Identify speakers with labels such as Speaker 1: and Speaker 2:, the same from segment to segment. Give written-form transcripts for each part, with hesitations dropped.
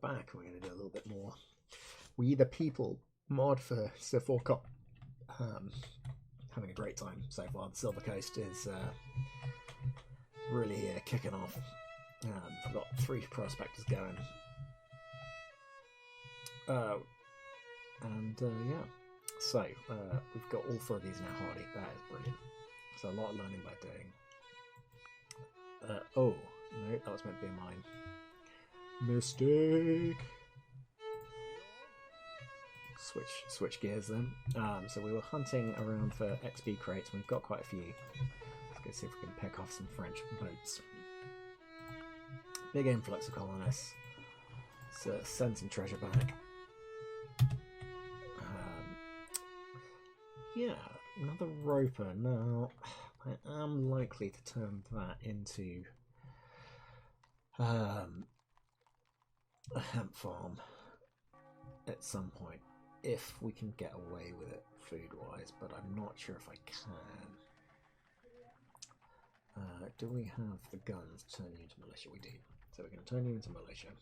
Speaker 1: back. We're going to do a little bit more. We the People mod for Civ Col. Having a great time so far. The Silver Coast is really kicking off. I've got 3 prospectors going. Yeah. So, we've got all 4 of these now hardy. That is brilliant. So a lot of learning by doing. Oh, no, that was meant to be mine. Mistake! Switch gears then. So we were hunting around for XP crates, and we've got quite a few. Let's go see if we can pick off some French boats. Big influx of colonists. So send some treasure back. Yeah, another roper. Now, I am likely to turn that into a hemp farm at some point, if we can get away with it food-wise, but I'm not sure if I can. Do we have the guns to turn you into militia? We do. So we're going to turn you into militia.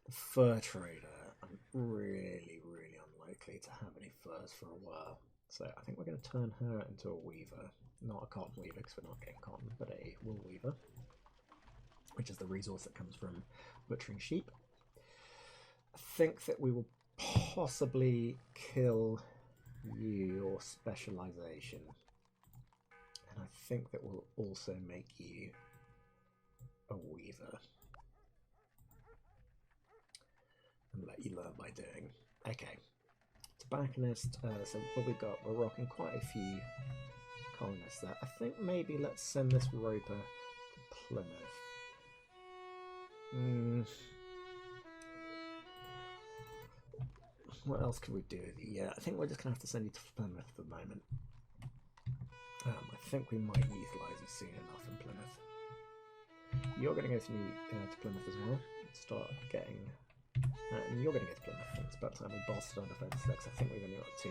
Speaker 1: The fur trader, I'm really unlikely to have any furs for a while. So I think we're going to turn her into a weaver. Not a cotton weaver, because we're not getting cotton, but a wool weaver, which is the resource that comes from butchering sheep. I think that we will possibly kill your specialization. And I think that we'll also make you a weaver. And let you learn by doing. Okay. Tobacconist, so what we've got, we're rocking quite a few colonists there. I think maybe let's send this roper to Plymouth. What else could we do with you? Yeah, I think we're just going to have to send you to Plymouth for the moment. I think we might utilise you soon enough in Plymouth. You're going to go to Plymouth as well. Start getting... and you're going to go to Plymouth. It's about time we bolstered our defence next. I think we've only got 2.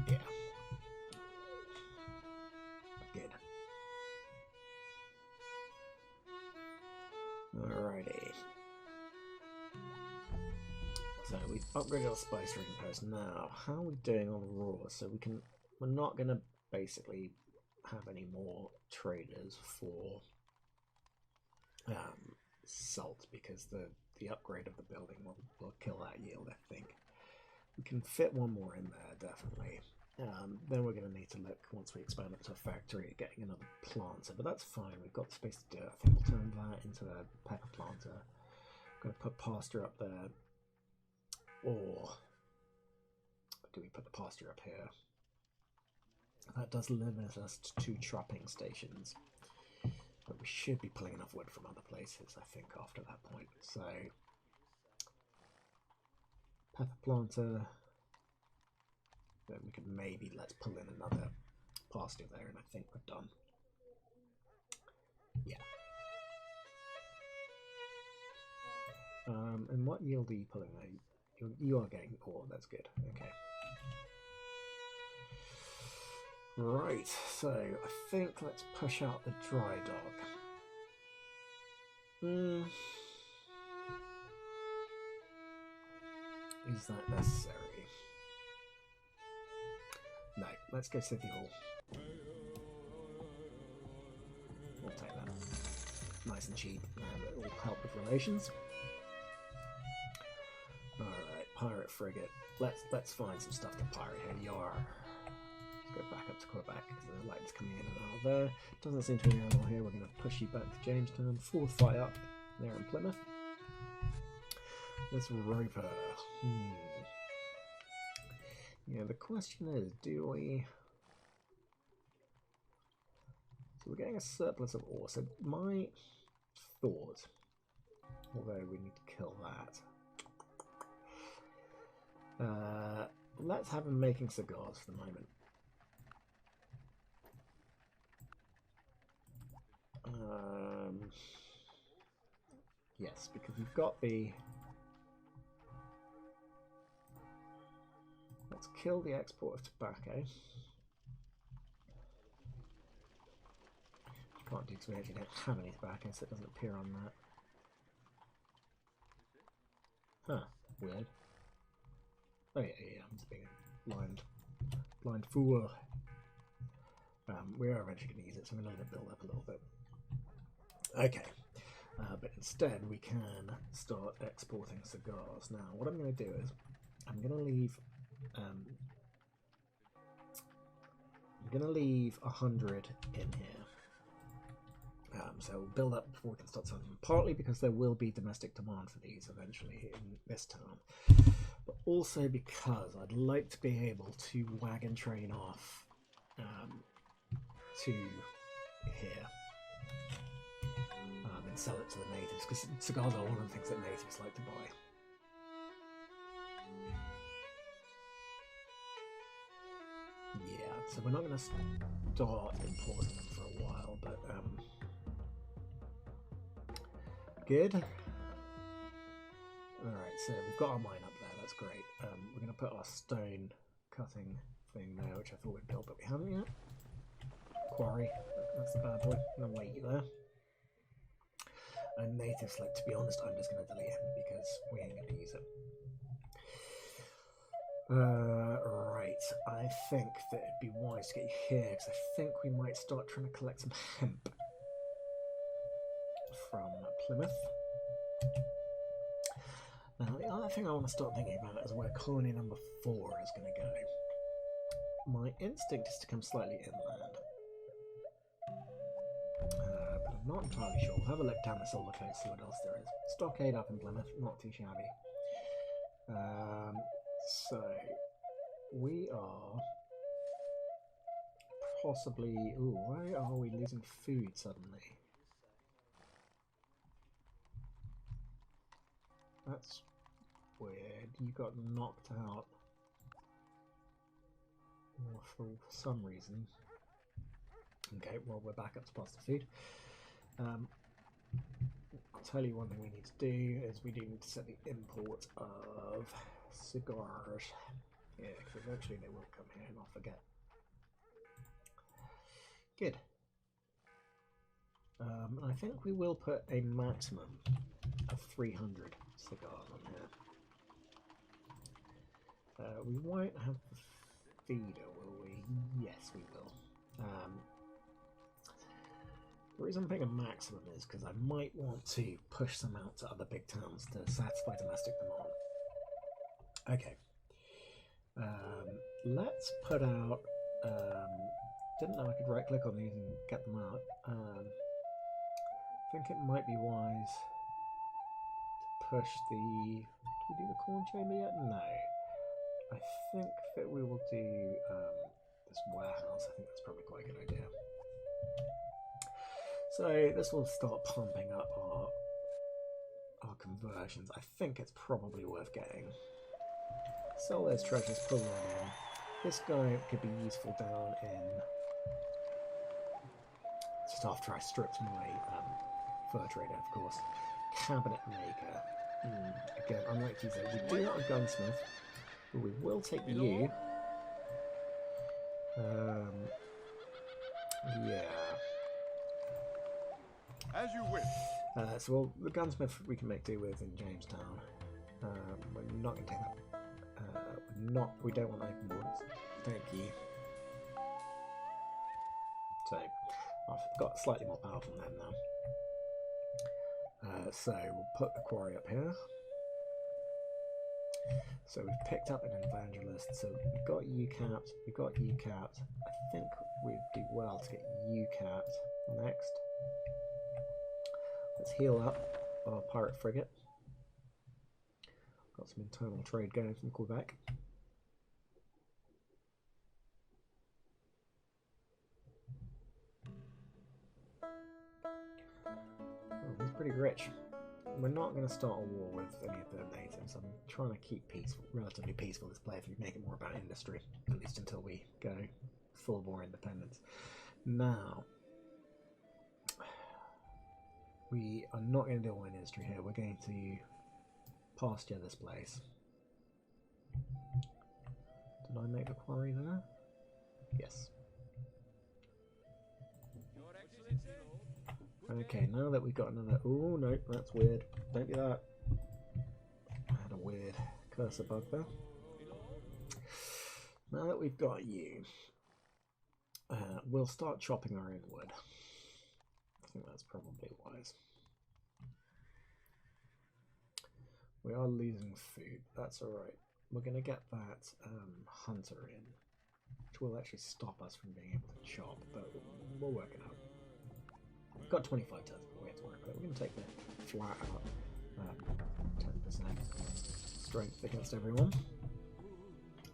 Speaker 1: Yeah. Good. Alrighty. So we've upgraded our spice trading post. Now, how are we doing on raw? So we're not going to basically have any more traders for salt, because the upgrade of the building will kill that yield, I think. We can fit one more in there, definitely. Then we're going to need to look, once we expand it to a factory, at getting another planter, but that's fine, we've got the space to do it. I think we'll turn that into a pepper planter. Going to put pasture up there, or do we put the pasture up here? That does limit us to 2 trapping stations, but we should be pulling enough wood from other places, I think, after that point. So, pepper planter. Then we could maybe let's pull in another pasture there, and I think we're done. Yeah. And what yield are you pulling there? You are getting ore. That's good. Okay. Right, so I think let's push out the dry dock. Is that necessary? No, let's go City Hall. We'll take that. Nice and cheap, and it will help with relations. Alright, pirate frigate. Let's find some stuff to pirate here. Yar. Go back up to Quebec, because the light's coming in and out there. Doesn't seem to be an animal here. We're going to push you back to Jamestown. Full fight up there in Plymouth. This roper. Yeah, the question is, do we... So we're getting a surplus of ore. So my thought, although we need to kill that, let's have him making cigars for the moment. Yes, because we've got the... Let's kill the export of tobacco. can't do because we actually don't have any tobacco, so it doesn't appear on that. Huh, weird. Oh yeah, I'm just being a blind fool. We are eventually going to use it, so I'm going to let it build up a little bit. Okay, but instead we can start exporting cigars. Now, what I'm going to do is I'm going to leave 100 in here. So we'll build up before we can start selling them. Partly because there will be domestic demand for these eventually in this town, but also because I'd like to be able to wagon train off to here and sell it to the natives, because cigars are one of the things that natives like to buy. Yeah, so we're not going to start importing them for a while, but good. Alright, so we've got our mine up there, that's great. We're going to put our stone cutting thing there, which I thought we'd build, but we haven't yet. Quarry, that's the bad boy. I'm going to wait you there. And natives, like, to be honest, I'm just going to delete him because we ain't going to use it. Right, I think that it'd be wise to get you here, because I think we might start trying to collect some hemp from Plymouth. Now, the other thing I want to start thinking about is where colony number 4 is going to go. My instinct is to come slightly inland. But I'm not entirely sure. We'll have a look down the Silver Coast, see what else there is. Stockade up in Plymouth, not too shabby. So, we are possibly... Ooh, why are we losing food suddenly? That's weird. You got knocked out for some reason. Okay, well, we're back up to positive food. I'll tell you one thing we need to do is we do need to set the import of cigars. Yeah, because eventually they will come here and I'll forget. Good. I think we will put a maximum of 300 cigars on here. We won't have the feeder, will we? Yes, we will. The reason I'm putting a maximum is because I might want to push some out to other big towns to satisfy domestic demand. Okay. Let's put out... didn't know I could right click on these and get them out. I think it might be wise to push the... Did we do the corn chamber yet? No. I think that we will do this warehouse. I think that's probably quite a good idea. So this will start pumping up our conversions. I think it's probably worth getting. Sell those treasures, pull them in. This guy could be useful down in... Just after I stripped my fur trader, of course. Cabinet maker. Again, unlike you said, we do not have a gunsmith, but we will take you. Yeah.
Speaker 2: As you wish.
Speaker 1: So well, the gunsmith we can make do with in Jamestown. We're not going to take that. We don't want open boards. Thank you. So I've got slightly more power from them now. So we'll put the quarry up here. So we've picked up an evangelist. So we've got you capped. We've got you capped. I think we'd do well to get you capped next. Let's heal up our pirate frigate. Got some internal trade going from Quebec. Oh, he's pretty rich. We're not going to start a war with any of the natives. I'm trying to keep peaceful, relatively peaceful this play, if you make it more about industry, at least until we go full war independence. Now, we are not going to do wine industry here. We're going to pasture this place. Did I make the quarry there? Yes.
Speaker 2: Your Excellency.
Speaker 1: Okay, now that we've got another... Oh, no, that's weird. Don't do that. I had a weird cursor bug there. Now that we've got you, we'll start chopping our own wood. I think that's probably wise. We are losing food. That's alright. We're going to get that hunter in, which will actually stop us from being able to chop, but we'll work it out. We've got 25 turns, but we have to worry about it. We're going to take the flat out. 10% strength against everyone.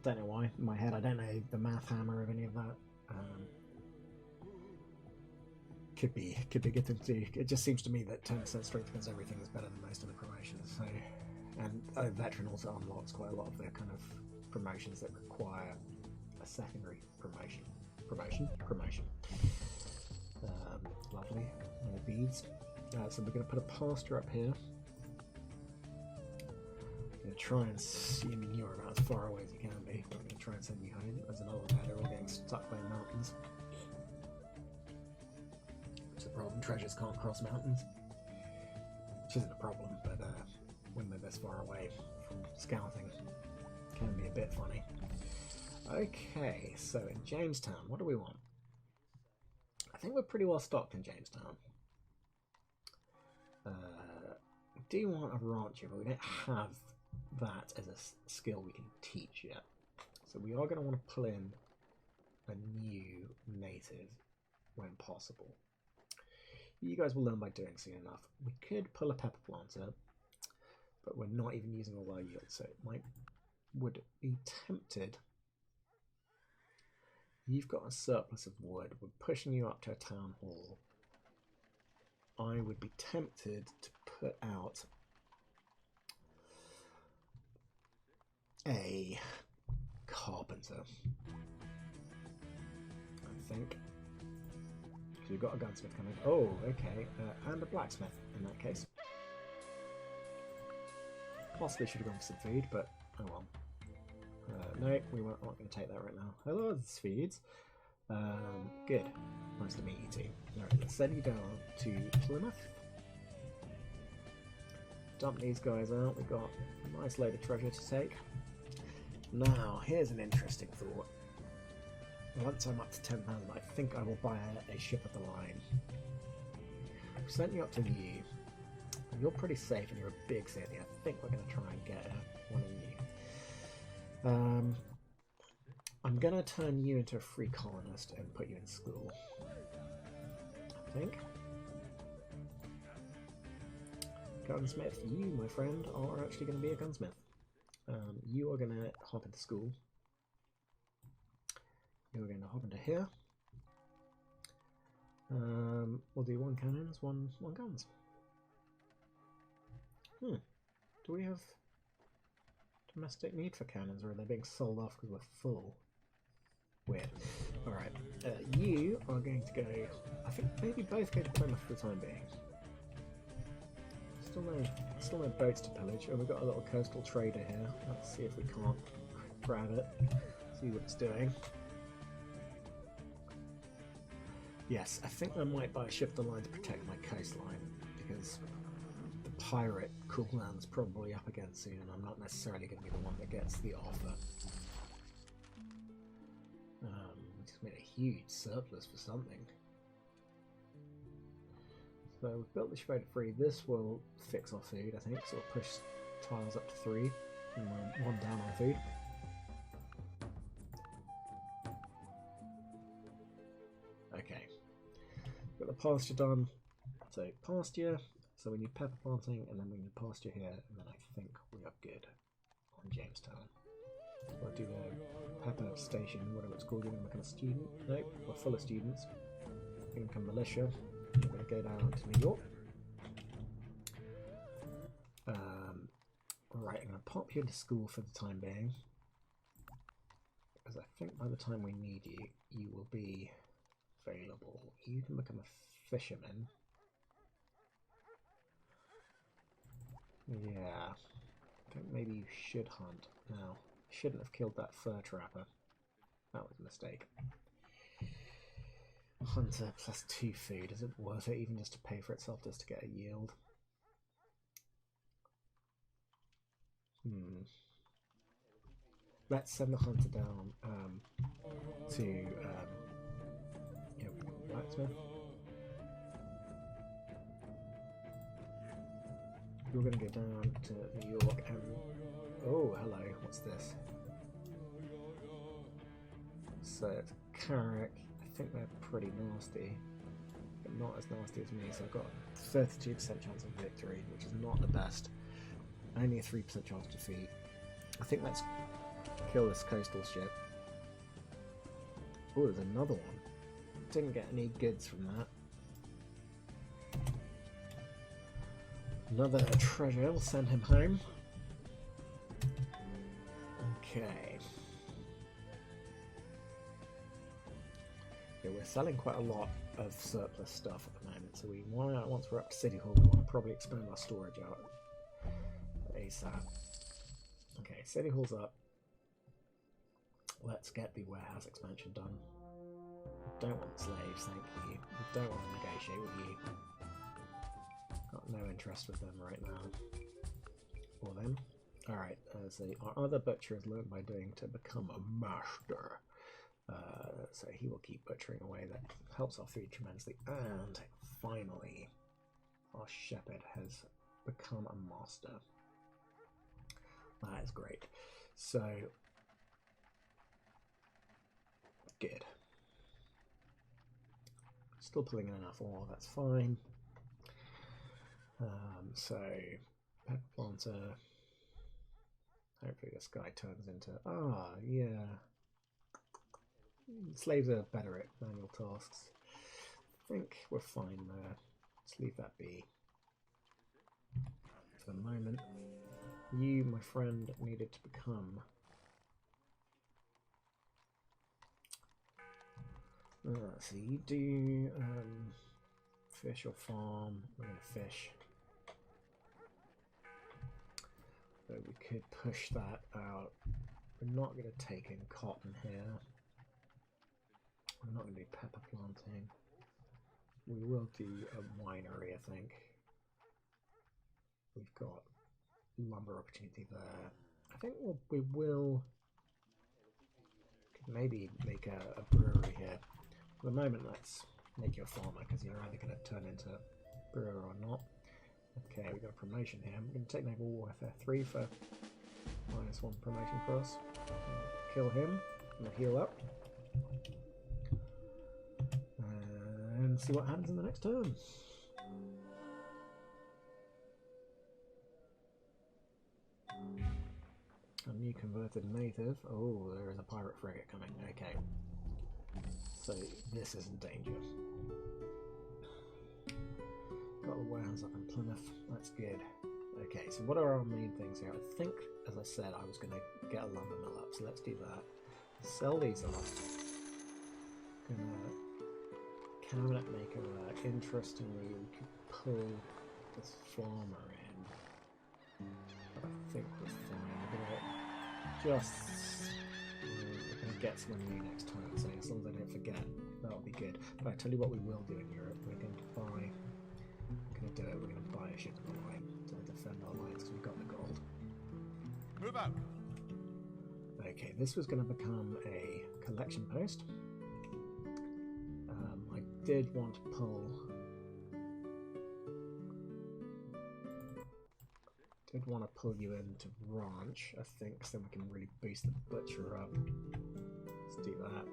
Speaker 1: Don't know why. In my head, I don't know the math hammer of any of that. Could be a good thing to do. It just seems to me that 10% strength against everything is better than most of the promotions. So, and veteran also unlocks quite a lot of their kind of promotions that require a secondary promotion. Lovely. More beads. So we're going to put a pasture up here. I'm going to try and, assuming you're about as far away as you can be, I'm going to try and send you home. There's another one there, all getting stuck by the mountains. It's a problem, treasures can't cross mountains. Which isn't a problem, but when they're this far away from scouting, it can be a bit funny. Okay, so in Jamestown, what do we want? I think we're pretty well stocked in Jamestown. We do want a rancher, but we don't have that as a skill we can teach yet. So we are going to want to pull in a new native when possible. You guys will learn by doing soon enough. We could pull a pepper planter, but we're not even using all our yield, so it would be tempted. You've got a surplus of wood. We're pushing you up to a town hall. I would be tempted to put out a carpenter, I think. So we've got a gunsmith coming. Oh, okay. And a blacksmith in that case. Possibly should have gone for some food, but oh well. No, we weren't not going to take that right now. Hello, Swedes. Good. Nice to meet you too. Alright, let's send you down to Plymouth. Dump these guys out. We've got a nice load of treasure to take. Now, here's an interesting thought. Once I'm up to 10,000, I think I will buy a ship of the line. I've sent you up to you. You're pretty safe and you're a big city. I think we're going to try and get one of you. I'm going to turn you into a free colonist and put you in school. I think. Gunsmith, you, my friend, are actually going to be a gunsmith. You are going to hop into school. You're going to hop into here. We'll do one cannons, one guns. Do we have domestic need for cannons, or are they being sold off because we're full? Weird. Alright, you are going to go... I think maybe both go to Plymouth for the time being. Still no boats to pillage. Oh, we've got a little coastal trader here. Let's see if we can't grab it. See what it's doing. Yes, I think I might buy a ship of the line to protect my coastline, because the pirate cooldown's probably up again soon, and I'm not necessarily going to be the one that gets the offer. We just made a huge surplus for something. So we've built the Schroeder 3. This will fix our food, I think, so we'll push tiles up to 3 and one down on food. Okay, got the pasture done. So pasture, so we need pepper planting, and then we need pasture here, and then I think we are good on Jamestown. So I'll do the pepper station, whatever it's called. You're going to become a student. Nope, we're full of students. You're going to become militia. We're going to go down to New York. Right, I'm going to pop you into school for the time being, because I think by the time we need you, you will be available. You can become a fisherman. Yeah, I think maybe you should hunt now. Shouldn't have killed that fur trapper. That was a mistake. Hunter plus 2 food. Is it worth it even just to pay for itself just to get a yield? Let's send the hunter down to blacksmith. You're going to go down to New York and... Oh, hello, what's this? So it's Carrick. I think they're pretty nasty, but not as nasty as me, so I've got a 32% chance of victory, which is not the best. Only a 3% chance of defeat. I think let's kill this coastal ship. Oh, there's another one. Didn't get any goods from that. Another treasure, we'll send him home. Okay. Yeah, we're selling quite a lot of surplus stuff at the moment, so we want to, once we're up to City Hall, we want to probably expand our storage out ASAP. Okay, City Hall's up. Let's get the warehouse expansion done. Don't want slaves, thank you. We don't want to negotiate with you. Got no interest with them right now. Or them. Alright, so our other butcher has learned by doing to become a master. So he will keep butchering away. That helps our food tremendously. And finally, our shepherd has become a master. That is great. So, good. Still pulling in enough ore, that's fine. So, pepper planter. Hopefully this guy turns into... Ah, yeah. Slaves are better at manual tasks. I think we're fine there. Let's leave that be. For the moment. You, my friend, needed to become... so you do fish or farm. We're going to fish. So we could push that out. We're not going to take in cotton here. We're not going to do pepper planting. We will do a winery, I think. We've got lumber opportunity there. I think we will could maybe make a brewery here. For the moment, let's make you a farmer, because you're either going to turn into a brewer or not. Okay, we've got a promotion here. We're going to take Naval Warfare 3 for -1 promotion for us. Kill him, and heal up. And see what happens in the next turn. A new converted native. Oh, there is a pirate frigate coming. Okay. So this is in danger. Got the warehouse up in Plymouth. That's good. Okay, so what are our main things here? I think, as I said, I was going to get a lumber mill up, so let's do that. Sell these off. Gonna cabinet maker. Interestingly, we could pull this farmer in. But I think we're fine. We're gonna get someone new next time, so as long as I don't forget, that'll be good. But I tell you what we will do in Europe. We're going to buy. We're going to do it. We're going to buy a ship of the line to defend our lines because we've got the gold.
Speaker 2: Move out.
Speaker 1: Okay, this was going to become a collection post. I did want to pull. Did want to pull you into ranch, I think, because then we can really boost the butcher up. Let's do that.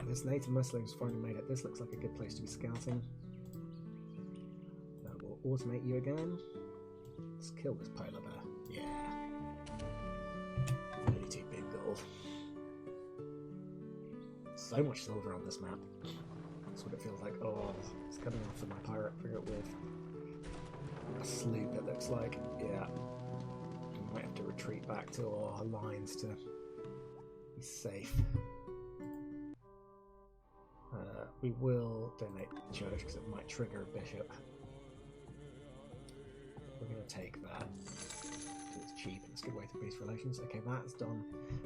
Speaker 1: This native Muslim's finally made it. This looks like a good place to be scouting. We'll automate you again. Let's kill this polar bear. Yeah. 32 big gold. So much silver on this map. That's what it feels like. Oh, it's coming off of my pirate frigate with a sloop, it looks like. Yeah. We might have to retreat back to our lines to be safe. We will donate to the church because it might trigger a bishop. We're going to take that. It's cheap and it's a good way to boost relations. Okay, that's done.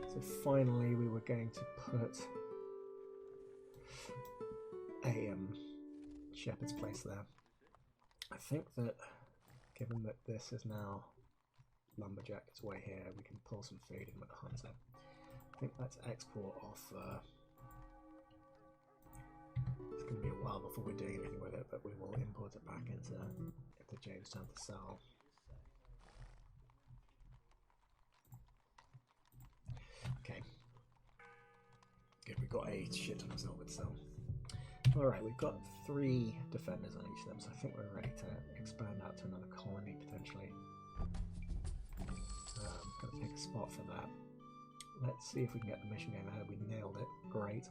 Speaker 1: So finally we were going to put a shepherd's place there. I think that, given that this is now lumberjack its way here, we can pull some food in with the hunter. I think let's export off. It's going to be a while before we're doing anything with it, but we will import it back into Jamestown to sell. Okay. Good, we've got a shit ton of silver to sell. Alright, we've got 3 defenders on each of them, so I think we're ready to expand out to another colony potentially. Gonna pick a spot for that. Let's see if we can get the mission game ahead. We nailed it. Great.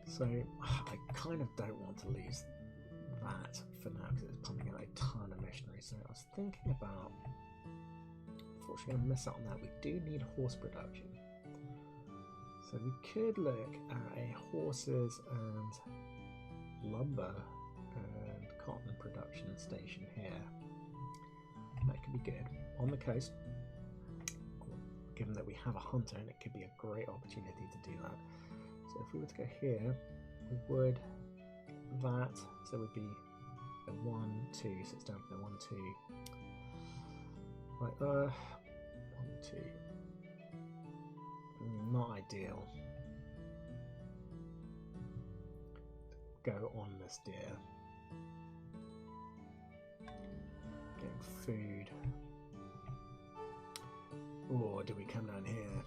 Speaker 1: So, I kind of don't want to lose that for now because it's pumping out a ton of missionaries. So I was thinking about, unfortunately going to miss out on that. We do need horse production. So we could look at a horses and lumber and cotton production station here. That could be good. On the coast, given that we have a hunter, and it could be a great opportunity to do that. So if we were to go here, we would that, so it would be a 1, 2, so it's down to the 1, 2. Right, 1, 2. Not ideal. Go on this deer. Getting food. Or do we come down here?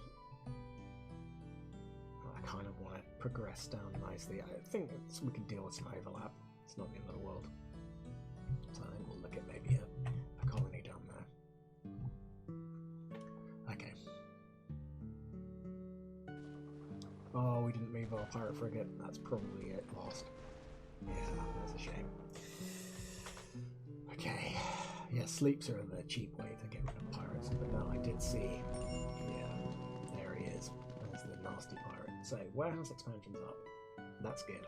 Speaker 1: I kind of want to progress down nicely. I think we can deal with some overlap. It's not the end of the world. So I think we'll look at maybe a colony down there. Okay. Oh, we didn't move our pirate frigate. That's probably it. Lost. Yeah, that's a shame. Okay. Yeah, sleeps are the cheap way to get rid of pirates. But now I did see. Yeah, there he is. There's the nasty pirate. So, warehouse expansion's up. That's good.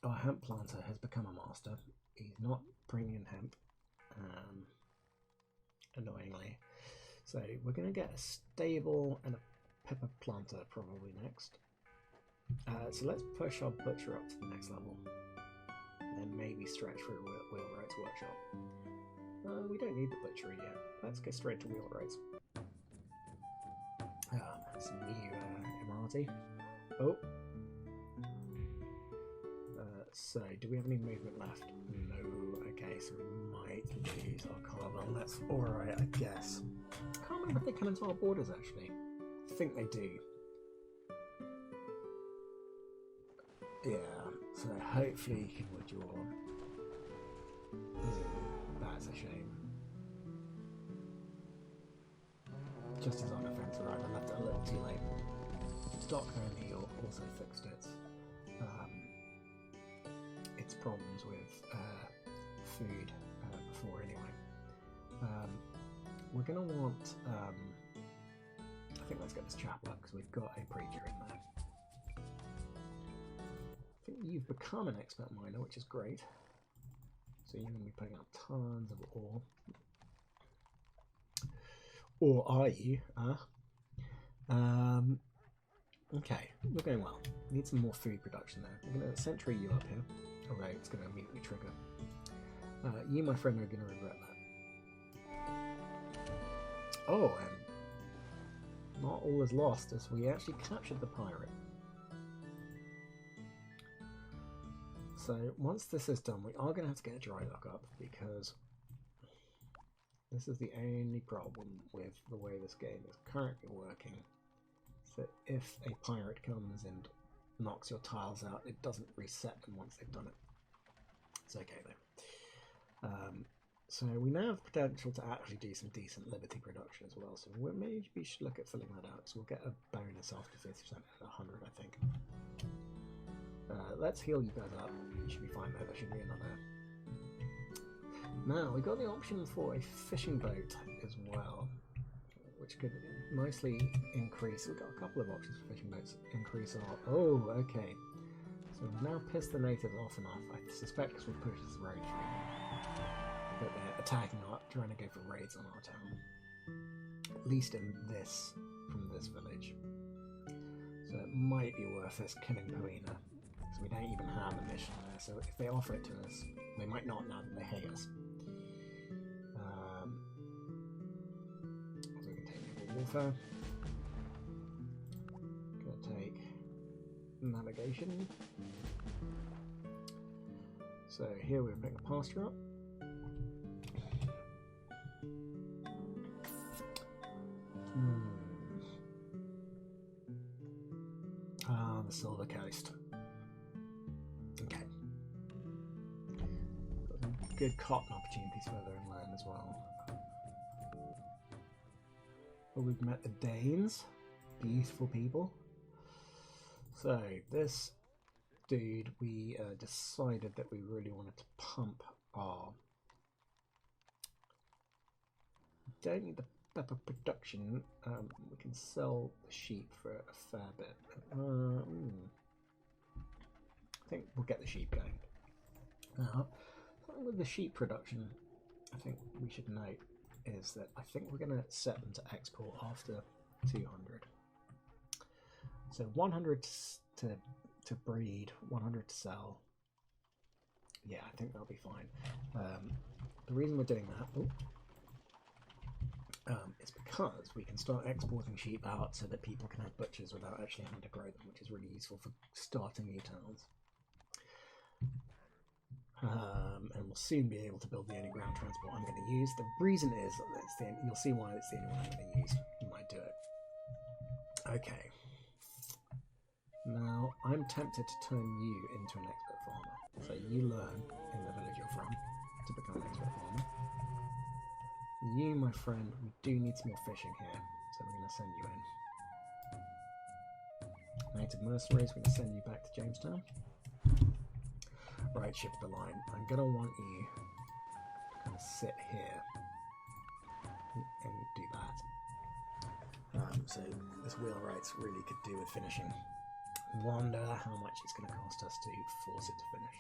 Speaker 1: Our hemp planter has become a master. He's not bringing in hemp, annoyingly. So we're going to get a stable and a pepper planter probably next. So let's push our butcher up to the next level. And maybe stretch for a wheelwright's workshop. We don't need the butchery yet. Let's go straight to wheelwrights. Some new Emirati. Oh. So, do we have any movement left? No. Okay, so we might lose our caravan. That's alright, I guess. I can't remember if they come into our borders, actually. I think they do. Yeah, so hopefully you can withdraw. That's a shame. Just as our defense arrived, I left it a little too late. Doc only also fixed its problems with food before anyway. We're going to want, I think let's get this chap up because we've got a preacher in there. I think you've become an expert miner, which is great. So you're going to be putting out tons of ore. Or are you? Okay, we're going well. Need some more food production there. We're going to century you up here, although it's going to immediately trigger. You, my friend, are going to regret that. Oh, and not all is lost as we actually captured the pirate. So once this is done, we are going to have to get a dry dock up because this is the only problem with the way this game is currently working. So if a pirate comes and knocks your tiles out, it doesn't reset them once they've done it. It's okay though. So we now have potential to actually do some decent liberty production as well. So maybe we should look at filling that out. So we'll get a bonus after 50% at 100, I think. Let's heal you guys up. You should be fine there. There should be another. Now we got the option for a fishing boat as well, which could nicely increase. We've got a couple of options for fishing boats. Increase our. Oh, okay. So we've now pissed the natives off enough. I suspect because we pushed this road through. But they're attacking trying to go for raids on our town. At least in this, from this village. So So it might be worth us killing Poena. So we don't even have a mission there. So if they offer it to us, they might not now that they hate us. So we can take naval warfare. Gonna take navigation. So here we're putting a pasture up. The Silver Coast. Okay. Got some good cotton opportunities further inland as well. Well, we've met the Danes. Beautiful people. So this dude, we decided that we really wanted to pump our... Don't need the pepper production. We can sell the sheep for a fair bit. I think we'll get the sheep going. With the sheep production, I think we should note is that I think we're going to set them to export after 200. So 100 to breed, 100 to sell. Yeah, I think that'll be fine. The reason we're doing that is because we can start exporting sheep out so that people can have butchers without actually having to grow them, which is really useful for starting new towns. And we'll soon be able to build the only ground transport I'm going to use. The reason is, you'll see why it's the only one I'm going to use. You might do it. Okay. Now, I'm tempted to turn you into an expert farmer. So you learn in the village you're from to become an expert farmer. You, my friend, we do need some more fishing here, so we're going to send you in. Native mercenaries, we're going to send you back to Jamestown. Right, ship of the line. I'm going to want you to kind of sit here and do that. So this wheelwright's really could do with finishing. Wonder how much it's going to cost us to force it to finish.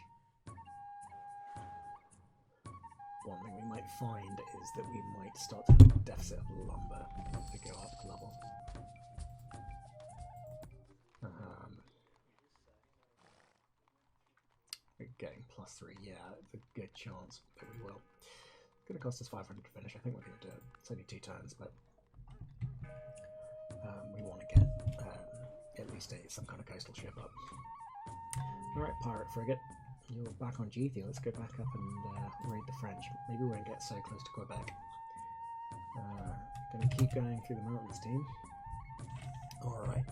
Speaker 1: One thing we might find is that we might start to have a deficit of lumber as we go up a level. We're getting +3, yeah, it's a good chance that we will. It's going to cost us 500 to finish. I think we're going to do it. It's only 2 turns, but we want to get at least some kind of coastal ship up. Alright, pirate frigate. You're back on duty. Let's go back up and raid the French. Maybe we won't get so close to Quebec. Gonna keep going through the mountains, team. Alright,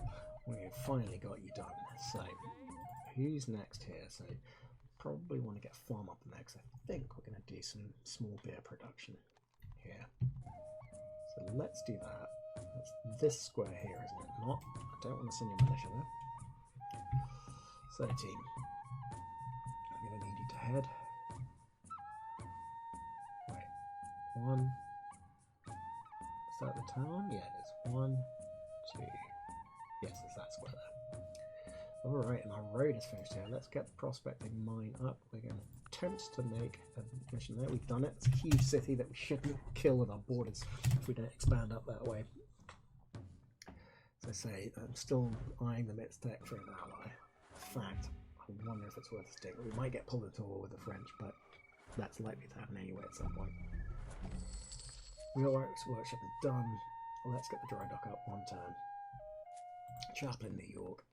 Speaker 1: we've finally got you done. So, who's next here? So, probably want to get farm up next. I think we're going to do some small beer production here. So let's do that. That's this square here, isn't it? Not. I don't want to send your militia there. So team, I'm going to need you to head. Wait, 1. Is that the town? Yeah, it is. 1, 2. Yes, it's that square there. Alright, and our road is finished here. Let's get the prospecting mine up. We're going to attempt to make a mission there. We've done it. It's a huge city that we shouldn't kill with our borders if we don't expand up that way. As I say, I'm still eyeing the Mixtec for an ally. In fact, I wonder if it's worth a stick. We might get pulled into war with the French, but that's likely to happen anyway at some point. Wheelworks workshop is done. Let's get the dry dock up 1 turn. Chaplain, New York.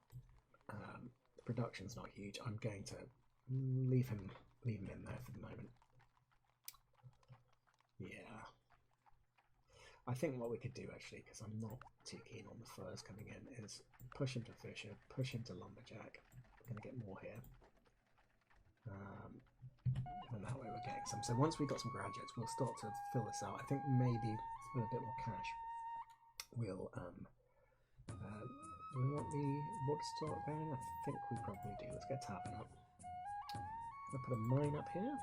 Speaker 1: The production's not huge. I'm going to leave him in there for the moment. Yeah. I think what we could do actually, because I'm not too keen on the furs coming in, is push him to Fisher, push him to Lumberjack. We're going to get more here. And that way we're getting some. So once we've got some graduates, we'll start to fill this out. I think maybe with a bit more cash, we'll do we want the water to start going? I think we probably do. Let's get Tavern up. I'm going to put a mine up here.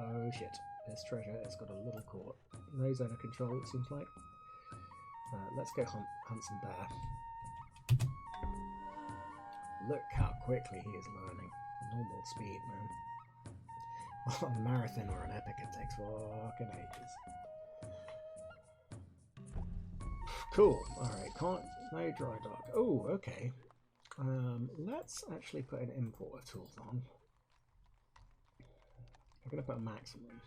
Speaker 1: Oh shit. There's treasure. It's got a little court. No zone of control, it seems like. Let's go hunt some bear. Look how quickly he is learning. Normal speed, man. On a marathon or an epic, it takes fucking ages. Cool. Alright, no dry dock. Oh, okay. Let's actually put an import of tools on. I'm going to put a maximum.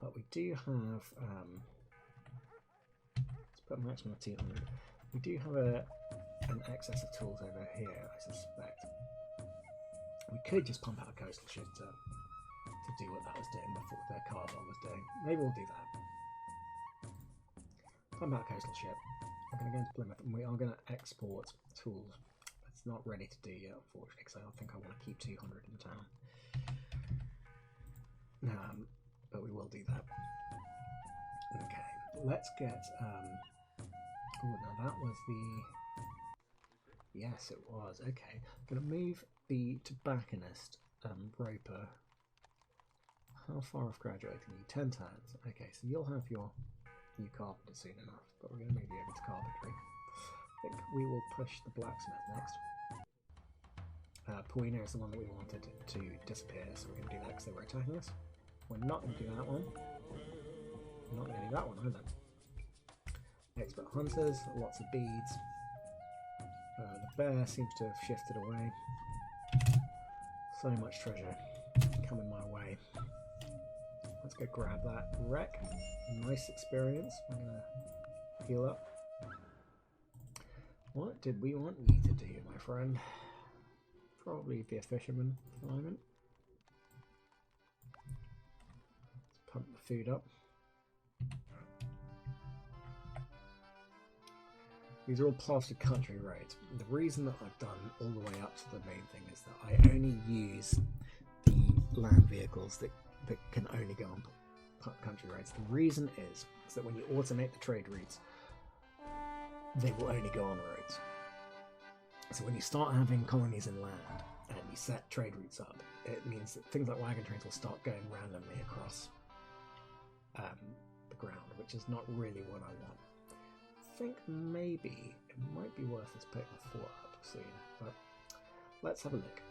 Speaker 1: But we do have... let's put a maximum of 200. We do have an excess of tools over here, I suspect. We could just pump out a coastal ship to do what that was doing before the carvel was doing. Maybe we'll do that. Pump out a coastal ship. We're going to go into Plymouth and we are going to export tools. It's not ready to do yet, unfortunately, because I don't think I want to keep 200 in town. But we will do that. Okay, let's get... oh, now that was the... Yes, it was. Okay, I'm going to move the tobacconist roper. How far off graduating you? 10 turns. Okay, so you'll have your new carpenter soon enough, but we're going to move you over to carpentry. I think we will push the blacksmith next. Poina is the one that we wanted to disappear, so we're going to do that because they were attacking us. We're not going to do that one. We're not going to do that one either. Expert hunters, lots of beads. The bear seems to have shifted away. So much treasure coming my way. Let's go grab that wreck. Nice experience. I'm going to heal up. What did we want you to do, my friend? Probably be a fisherman for the moment. Let's pump the food up. These are all plastered country roads. The reason that I've done all the way up to the main thing is that I only use the land vehicles that can only go on country roads. The reason is that when you automate the trade routes, they will only go on roads. So when you start having colonies in land and you set trade routes up, it means that things like wagon trains will start going randomly across the ground, which is not really what I want. I think maybe it might be worth us putting the fort up soon, but let's have a look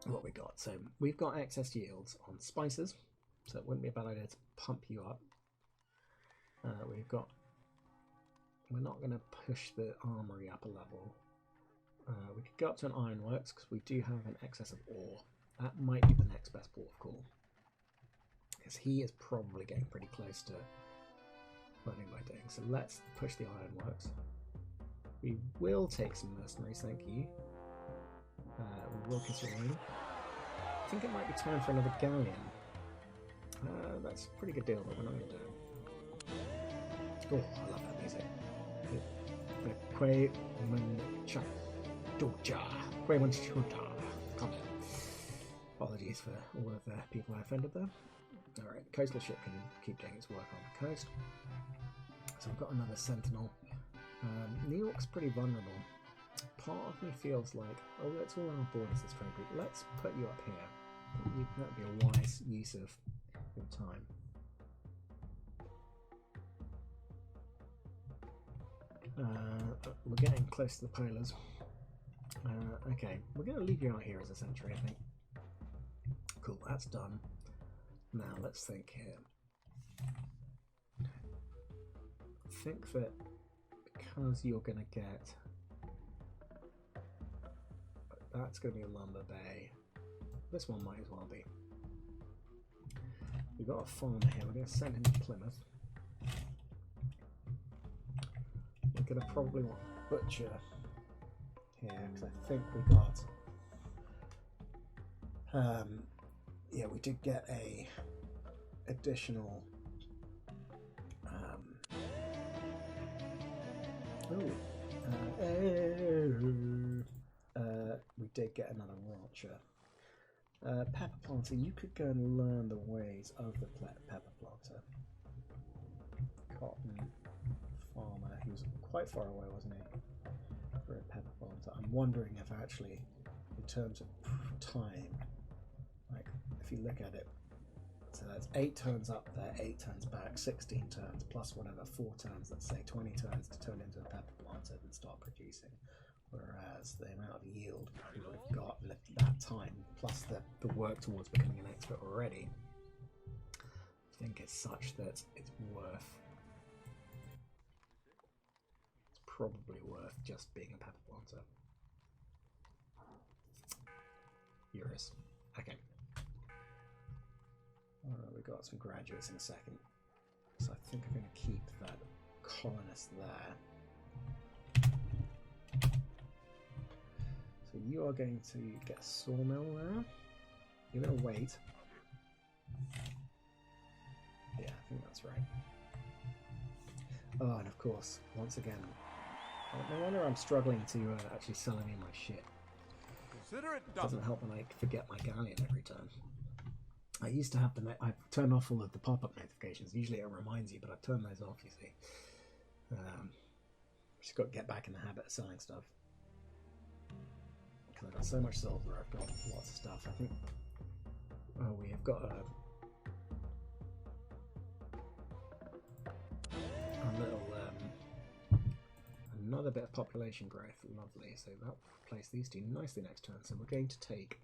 Speaker 1: at what we got. So we've got excess yields on spices, so it wouldn't be a bad idea to pump you up. We're not going to push the armory up a level. We could go up to an ironworks because we do have an excess of ore. That might be the next best port of call, because he is probably getting pretty close to running by doing. So let's push the ironworks. We will take some mercenaries, thank you. We will kiss your ring. I think it might be time for another galleon. That's a pretty good deal, but we're not going to do it. Oh, I love that music. The Apologies for all of the people I offended there. Alright, the coastal ship can keep doing its work on the coast. So we've got another sentinel. New York's pretty vulnerable. Part of me feels like, oh, that's all our borders, this trade route. Let's put you up here. That would be a wise use of your time. We're getting close to the polars. Okay, we're going to leave you out here as a sentry, I think. Cool, that's done. Now let's think here. I think that because you're going to get... That's going to be a lumber bay. This one might as well be. We've got a farmer here. We're going to send him to Plymouth. We're going to probably want a butcher here because I think we got... yeah, we did get a additional... we did get another rancher. Pepper planter, you could go and learn the ways of the pepper planter. Cotton farmer, he was quite far away, wasn't he, for a pepper planter. I'm wondering if actually, in terms of time, like if you look at it, so that's 8 turns up there, 8 turns back, 16 turns plus whatever, 4 turns, let's say 20 turns to turn into a pepper planter and start producing. Whereas the amount of yield we would have got at that time, plus the work towards becoming an expert already, I think it's such that it's worth probably worth just being a pepper planter. Eurus. Okay. We've got some graduates in a second. So I think I'm going to keep that colonist there. So you are going to get a sawmill there. You're going to wait. Yeah, I think that's right. Oh, and of course, once again, no wonder I'm struggling to actually sell any of my shit.
Speaker 2: Consider it
Speaker 1: It
Speaker 2: done.
Speaker 1: doesn't help when I forget my galleon every turn. I used to have I've turned off all of the pop-up notifications. Usually it reminds you, but I've turned those off, you see. Just got to get back in the habit of selling stuff. Because I've got so much silver, I've got lots of stuff. I think... Oh, we have got a little... another bit of population growth. Lovely. So that will place these two nicely next turn. So we're going to take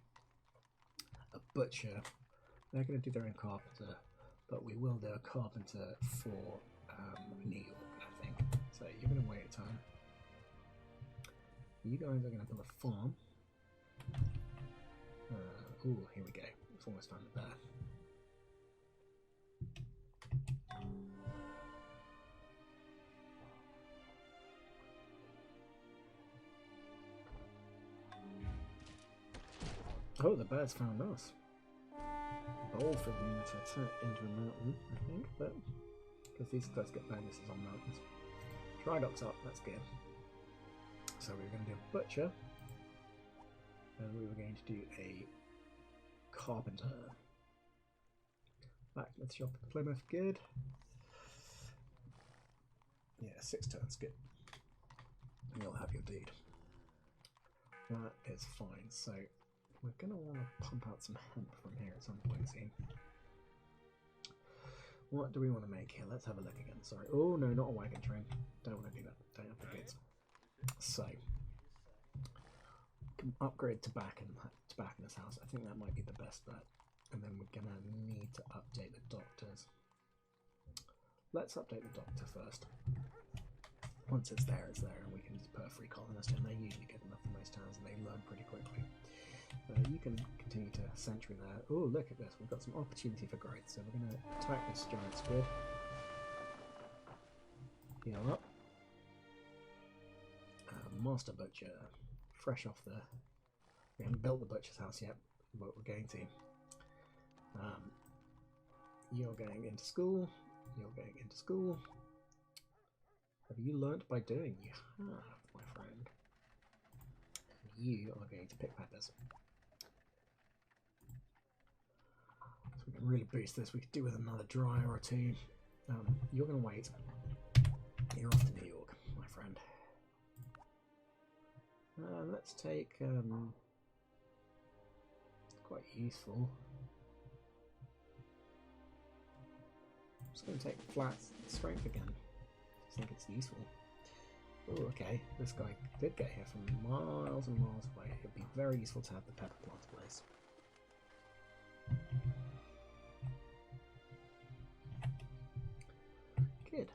Speaker 1: a butcher. They're going to do their own carpenter, but we will do a carpenter for New York, I think. So you're going to wait a turn. You guys are going to build a farm. Ooh, here we go. It's almost found it there. Oh, the birds found us. Bold for them to attack into a mountain, I think, but because these guys get bonuses on mountains. Tridox up, that's good. So we were going to do a butcher, and we were going to do a carpenter. Blacksmith shop in Plymouth, good. Yeah, 6 turns, good. And you'll have your dude. That is fine. So we're going to want to pump out some hemp from here at some point soon. What do we want to make here? Let's have a look again. Sorry. Oh, no, not a wagon train. Don't want to do that. Don't have the goods. So, upgrade tobacconist's house. I think that might be the best bet. And then we're going to need to update the doctors. Let's update the doctor first. Once it's there, and we can just put a free colonist in. They're usually good enough for most towns, and they learn pretty quickly. You can continue to sentry there. Oh, look at this. We've got some opportunity for growth. So we're going to attack this giant squid. Heal up. Master Butcher. Fresh off the... We haven't built the Butcher's house yet, but we're going to. You're going into school. You're going into school. Have you learnt by doing? You have, my friend. You are going to pick peppers. So we can really boost this. We could do with another dryer or two. You're going to wait. You're off to New York, my friend. Let's take... quite useful. I'm just going to take flat strength again. I think it's useful. Oh, okay. This guy did get here from miles and miles away. It'd be very useful to have the pepper plant place. Good.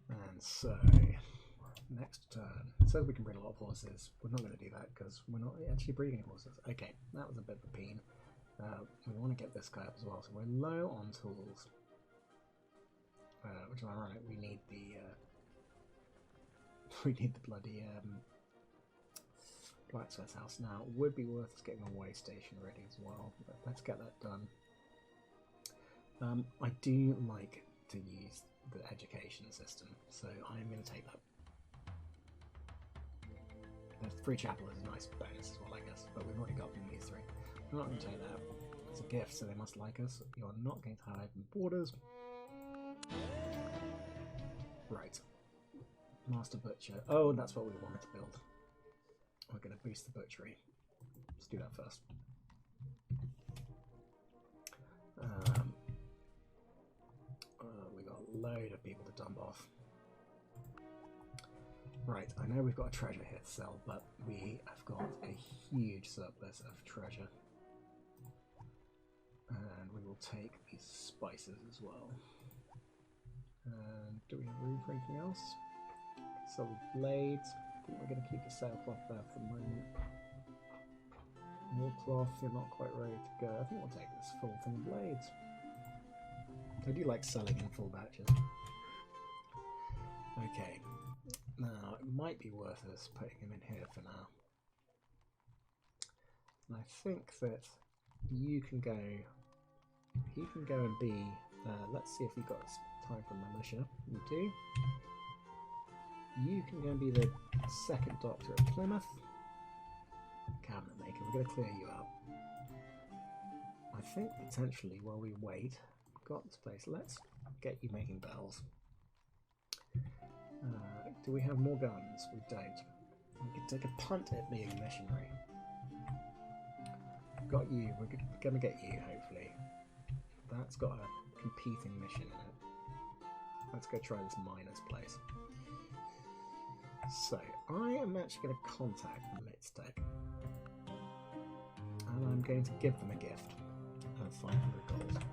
Speaker 1: And so, next turn. It says we can breed a lot of horses. We're not going to do that because we're not actually breeding horses. Okay, that was a bit of a pain. We want to get this guy up as well, so we're low on tools. Which is ironic. We need the bloody blacksmith's house now. It would be worth us getting a way station ready as well. But let's get that done. I do like to use the education system, so I'm going to take that. The free chapel is a nice bonus as well, I guess, but we've already got them these three. We're not going to take that. It's a gift, so they must like us. You're not going to have open borders. Right. Master Butcher. Oh, that's what we wanted to build. We're going to boost the butchery. Let's do that first. We got a load of people to dump off. Right, I know we've got a treasure here to sell, but we have got a huge surplus of treasure. And we will take these spices as well. And do we have room for anything else? So blades. I think we're going to keep the sailcloth there for the moment. More cloth, you're not quite ready to go. I think we'll take this full thing of blades. I do like selling in full batches. Okay. Now, it might be worth us putting him in here for now. And I think that you can go... He can go and be... let's see if you've got time for militia. You do. You can go and be the second doctor at Plymouth. Cabinet maker, we're going to clear you out. I think potentially while we wait, we've got this place. Let's get you making bells. Do we have more guns? We don't. We could take a punt at being a missionary. Got you. We're going to get you, hopefully. That's got a competing mission in it. Let's go try this miner's place. So, I am actually going to contact the Mitztec. And I'm going to give them a gift of 500 gold.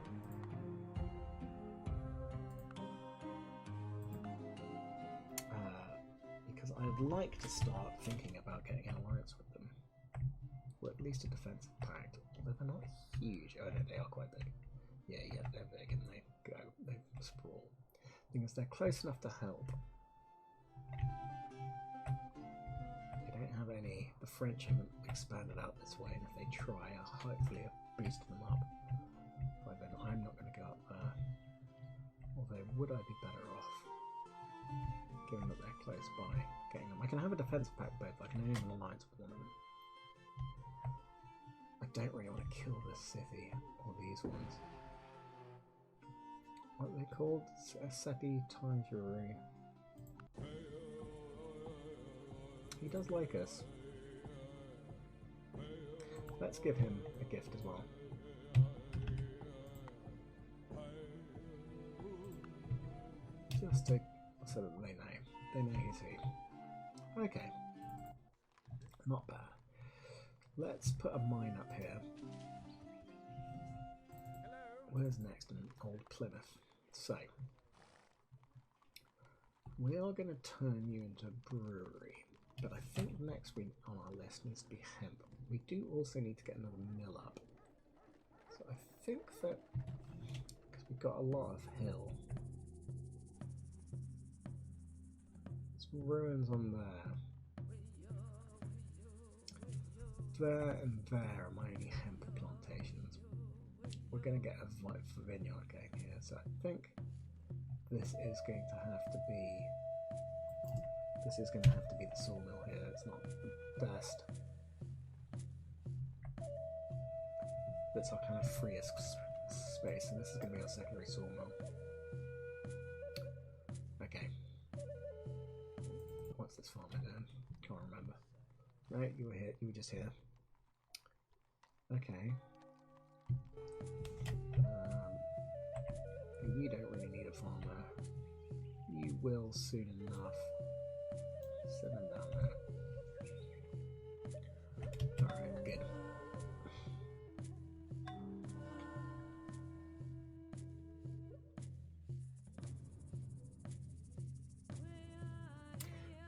Speaker 1: Because I'd like to start thinking about getting an alliance with them. Or at least a defensive pact. Although they're not huge. Oh no, they are quite big. Yeah, they're big and they go, they sprawl. The thing is, they're close enough to help. They don't have any. The French haven't expanded out this way, and if they try, I'll hopefully boost them up. By then, I'm not going to go up there. Although, would I be better off, given that they're close by, getting them? I can have a defensive pact both. I can only have an alliance with one of them. I don't really want to kill this city or these ones. What are they called? Sepi Tanjuru. He does like us. Let's give him a gift as well. Just to, so that they know. They know he's who. Okay. Not bad. Let's put a mine up here. Where's next? In Old Plymouth. So, we are going to turn you into a brewery. But I think next week on our list needs to be hemp. We do also need to get another mill up. So I think that, because we've got a lot of hill. There's ruins on there. There and there are my only hemp plantations. We're going to get a vineyard going here, so I think this is going to have to be... This is going to have to be the sawmill here. It's not the best. That's our kind of freest space, and this is going to be our secondary sawmill. Okay. What's this farmer doing? Can't remember. Right, you were here. You were just here. Okay. You don't really need a farmer. You will soon enough. Send them down there. Alright, good.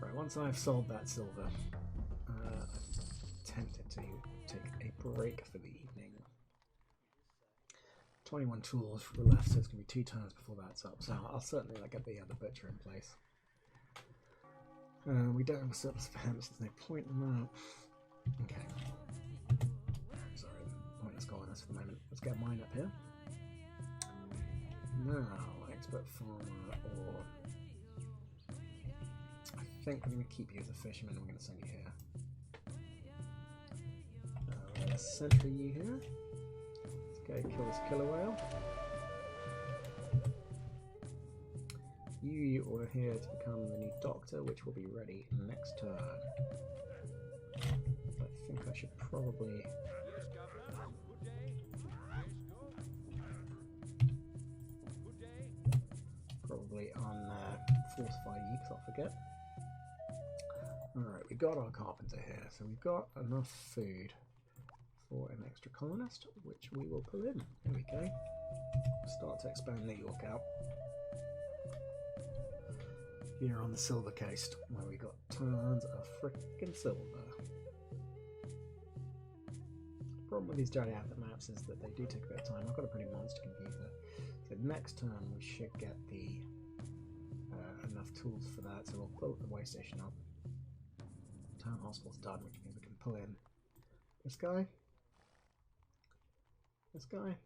Speaker 1: Right, once I've sold that silver, I'm tempted to take a break for the evening. 21 tools were left, so it's going to be 2 turns before that's up, so I'll certainly get the other butcher in place. We don't have a surplus for hemp, so there's no point in that. Okay. Sorry, the point is gone us for the moment. Let's get a mine up here. Now, expert farmer, or... I think we're going to keep you as a fisherman, and we're going to send you here. We're going to center you here. Let's go kill this killer whale. You are here to become the new doctor, which will be ready next turn. I think I should probably... Probably fortify you, because I'll forget. Alright, we got our carpenter here, so we've got enough food for an extra colonist, which we will pull in. There we go. Start to expand New York out. Here on the Silver Coast, where we got tons of frickin' silver. The problem with these gigantic maps is that they do take a bit of time. I've got a pretty monster computer, so next turn we should get the enough tools for that. So we'll pull the way station up. Town hospital's done, which means we can pull in this guy. This guy.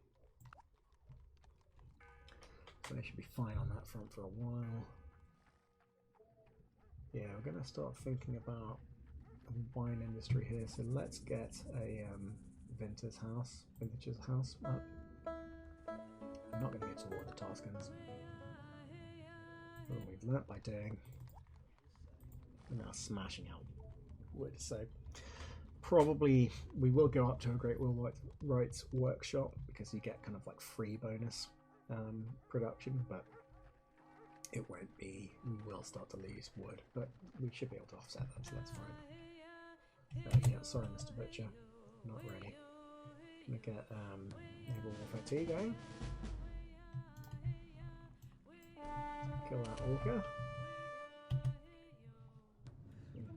Speaker 1: So they should be fine on that front for a while. Yeah, we're going to start thinking about the wine industry here. So let's get a vintage's house up. I'm not going to get to war with the Toscans. What we've learnt by doing. We're now smashing out wood. So probably we will go up to a Great Wheel Rights workshop because you get kind of like free bonus production, but it won't be. We will start to lose wood, but we should be able to offset that, so that's fine. Yeah, sorry, Mr. Butcher, not ready. Gonna get Naval Warfare 2 going. Kill that auger.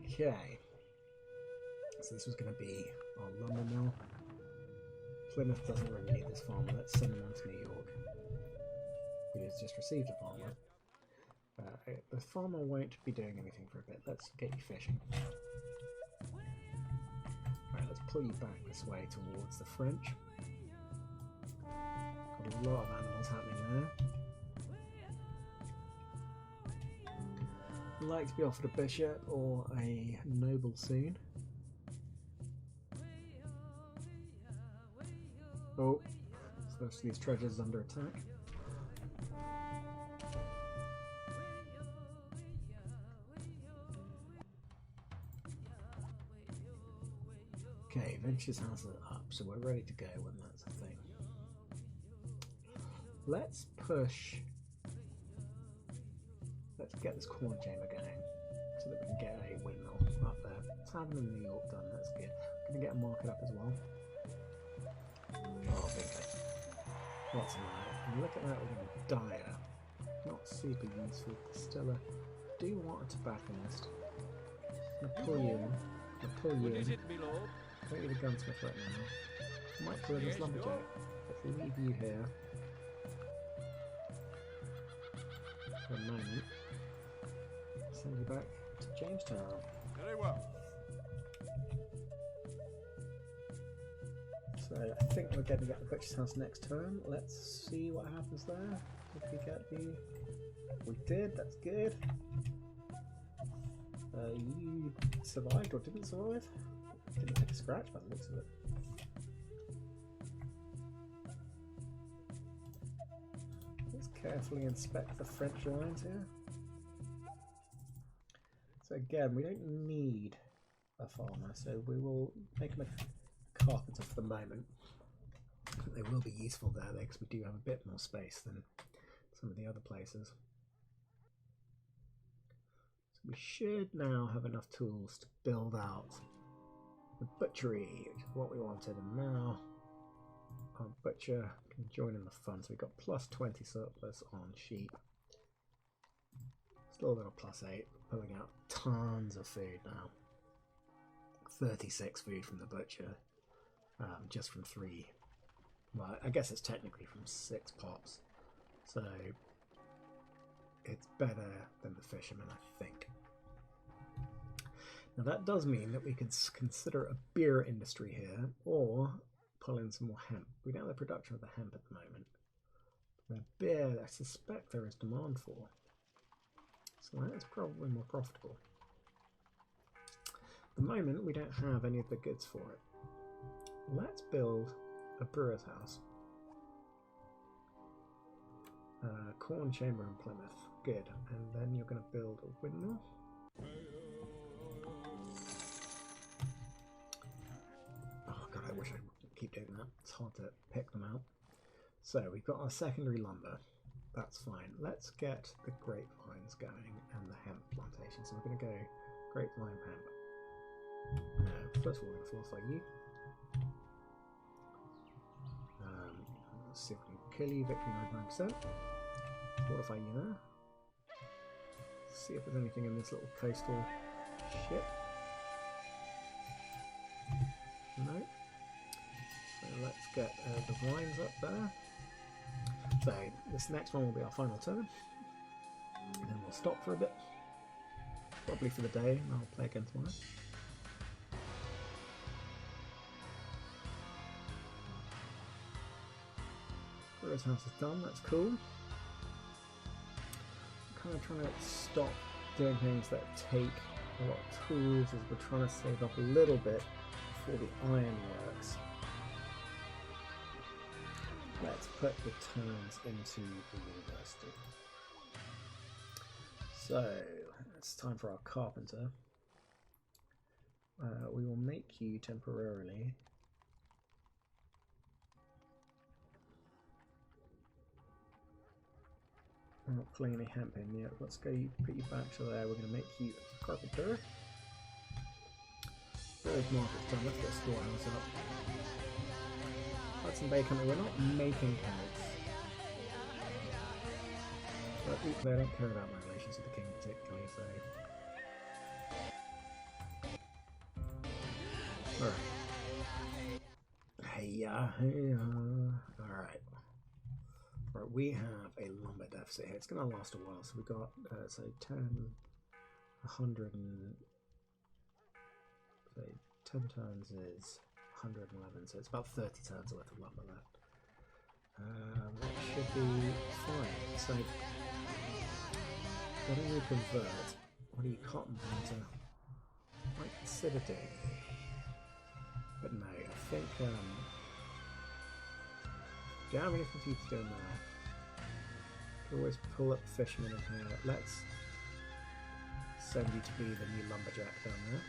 Speaker 1: Okay. So this was going to be our lumber mill. Plymouth doesn't really need this farmer. Let's send them on to New York. We just received a farmer. The farmer won't be doing anything for a bit. Let's get you fishing. Alright, let's pull you back this way towards the French. Got a lot of animals happening there. Like to be offered a bishop or a noble soon. Oh, especially these treasures under attack. Okay, Ventures has it up, so we're ready to go when that's a thing. Let's push. Let's get this corn chamber going so that we can get a windmill up there. Let's have them in New York done, that's good. I'm going to get a market up as well. Oh, bingo. Lots of that. And look at that, we're going to dyer. Not super useful, still I do want a tobacconist. I'm going to pull you in. I'm going to pull you in. Don't need a gunsmith right now. Might pull in this lumberjack. If we leave you here for a moment, send you back to Jamestown.
Speaker 2: Very well.
Speaker 1: So I think we're going to get the butcher's house next turn. Let's see what happens there. Did we get the... We did, that's good. You survived or didn't survive? Didn't take a scratch by the looks of it. Let's carefully inspect the French lines here. So again, we don't need a farmer, so we will make them a carpenter for the moment. They will be useful there because we do have a bit more space than some of the other places. So we should now have enough tools to build out the butchery, which is what we wanted, and now our butcher can join in the fun. So we've got plus 20 surplus on sheep. Still got a plus 8, pulling out tons of food now. 36 food from the butcher, just from 3. Well, I guess it's technically from 6 pops, so it's better than the fisherman, I think. Now that does mean that we could consider a beer industry here, or pull in some more hemp. We don't have the production of the hemp at the moment. The beer, I suspect there is demand for. So that is probably more profitable. At the moment, we don't have any of the goods for it. Let's build a brewer's house. Corn chamber in Plymouth. Good. And then you're going to build a windmill. Oh god, I wish I could keep doing that. It's hard to pick them out. So we've got our secondary lumber. That's fine. Let's get the grapevines going and the hemp plantation. So we're going to go Grapevine Pamper. First of all, we're going to fortify you. Let's see if we can kill you. Victory 99%. Fortify you there. See if there's anything in this little coastal ship. No. So let's get the vines up there. So this next one will be our final turn. And then we'll stop for a bit. Probably for the day, and I'll play again tomorrow. Hero's House is done, that's cool. I'm kind of trying to stop doing things that take a lot of tools as we're trying to save up a little bit before the ironworks. Let's put the turns into the university. So, it's time for our carpenter. We will make you temporarily. I'm not pulling any hemp in yet. Let's go put you back to there. We're going to make you a carpenter. Village market's done. Let's get a storehouse up. Hudson Bay Company. We're not making carrots. But equally, I don't care about my relations with the king particularly, so. Alright. Hey, alright. Right, we have a lumber deficit here. It's going to last a while. So we've got, so 10, 100, and so 10 turns is 111. So it's about 30 turns worth of lumber left. That should be fine. So, when we convert, what do you cotton planter? Might consider doing. But no, I think, do you have anything for you to do in there? You can always pull up fishermen in here. Let's send you to be the new lumberjack down there.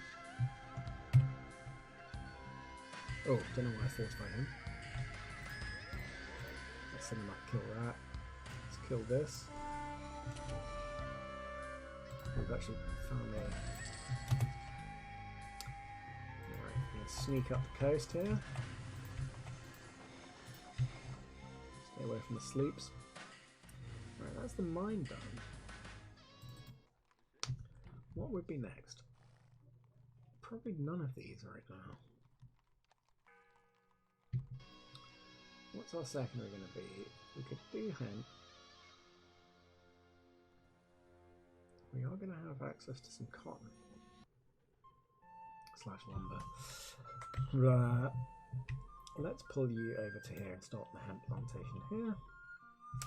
Speaker 1: Oh, don't know why I fortified him. Let's send him up, kill that. Let's kill this. We've actually found a... Alright, let's sneak up the coast here. Stay away from the sloops. Right, that's the mine done. What would be next? Probably none of these right now. What's our secondary going to be? We could do hemp. We are going to have access to some cotton. / lumber. Let's pull you over to here and start the hemp plantation here.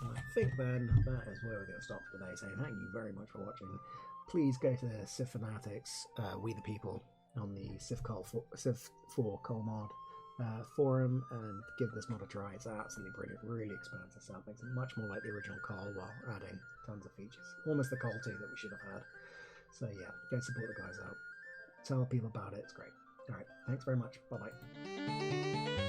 Speaker 1: And I think then that is where we're going to stop for today. So thank you very much for watching. Please go to Civ Fanatics, We the People, on the Civ 4 Col mod forum and give this mod a try. It's absolutely brilliant. Really expands this out. Makes it much more like the original Col while adding tons of features. Almost the Col 2 that we should have had. So yeah, go support the guys out. Tell people about it. It's great. Alright, thanks very much. Bye-bye.